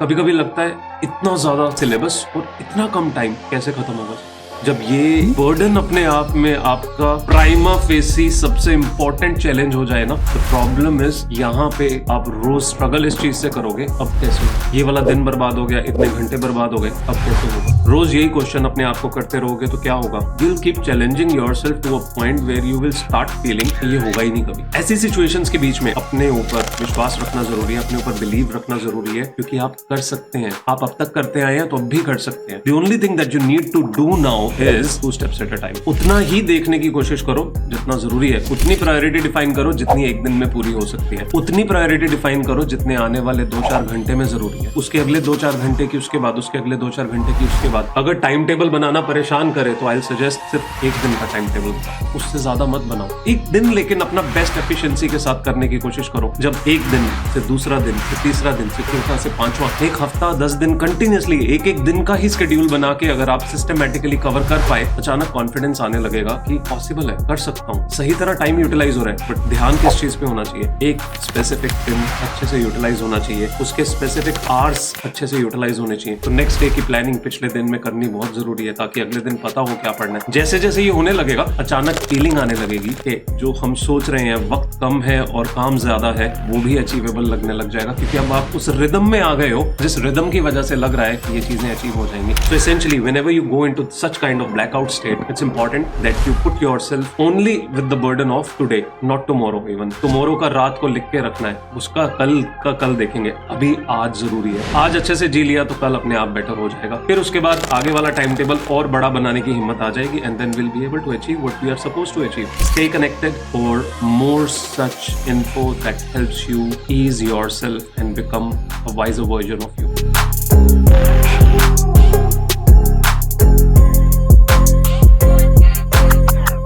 कभी कभी लगता है इतना ज्यादा सिलेबस और इतना कम टाइम कैसे खत्म होगा। जब ये बर्डन अपने आप में आपका प्राइमा फेसी सबसे इंपॉर्टेंट चैलेंज हो जाए ना, द प्रॉब्लम इज यहाँ पे आप रोज स्ट्रगल इस चीज से करोगे, अब कैसे होगा? ये वाला दिन बर्बाद हो गया, इतने घंटे बर्बाद हो गए, अब कैसे होगा? रोज यही क्वेश्चन अपने आप को करते रहोगे तो क्या होगा? You will keep challenging yourself to a point where you will start feeling ये होगा ही नहीं कभी। ऐसी सिचुएशंस के बीच में अपने ऊपर विश्वास रखना जरूरी है, अपने ऊपर बिलीव रखना जरूरी है, क्योंकि आप कर सकते हैं। आप अब तक करते आए हैं तो अब भी कर सकते हैं। The only thing that you need to do now is 2 steps at a time। उतना ही देखने की कोशिश करो जितना जरूरी है, उतनी प्रायोरिटी डिफाइन करो जितनी एक दिन में पूरी हो सकती है, उतनी प्रायोरिटी डिफाइन करो जितने आने वाले 2-4 घंटे में जरूरी है, उसके अगले 2-4 घंटे की, उसके बाद उसके अगले 2-4 घंटे की, उसके बाद। अगर टाइम टेबल बनाना परेशान करे तो आई सजेस्ट सिर्फ एक दिन का टाइम टेबल बनाओ, उससे ज्यादा मत बनाओ। एक दिन लेकिन अपना बेस्ट एफिशिएंसी के साथ करने की कोशिश करो। जब एक दिन से दूसरा दिन से तीसरा दिन से चौथा से पांचवा, एक हफ्ता 10 दिन कंटिन्यूअसली एक दिन का ही शेड्यूल बना के अगर आप सिस्टमैटिकली कवर कर पाए, अचानक कॉन्फिडेंस आने लगेगा कि पॉसिबल है, कर सकता हूँ। सही तरह टाइम यूटिलाइज हो रहा है, बट ध्यान किस चीज पे होना चाहिए? एक स्पेसिफिक दिन अच्छे से यूटिलाइज होना चाहिए, उसके स्पेसिफिक आवर्स अच्छे से यूटिलाइज होने चाहिए। तो नेक्स्ट डे की प्लानिंग पिछले दिन में करनी बहुत जरूरी है, ताकि अगले दिन पता हो क्या पढ़ना है। जैसे जैसे ये होने लगेगा, अचानक फीलिंग आने लगेगी कि जो हम सोच रहे हैं वक्त कम है और काम ज्यादा है, वो भी अचीवेबल लगने लग जाएगा, क्योंकि अब आप उस रिदम में आ गए हो जिस रिदम की वजह से लग रहा है कि ये चीजें अचीव हो जाएंगी। So essentially, whenever you go into such kind of blackout state, it's important that you put yourself only with the burden of today, not tomorrow even। tomorrow का रात को लिख के रखना है, उसका कल का कल देखेंगे, अभी आज जरूरी है। आज अच्छे से जी लिया तो कल अपने आप बेटर हो जाएगा। फिर उसके बाद आगे वाला टाइम टेबल और बड़ा बनाने की हिम्मत आ जाएगी, and then we'll be able to achieve what we are supposed to achieve। Stay connected for more such info that helps you ease yourself and become a wiser version of you।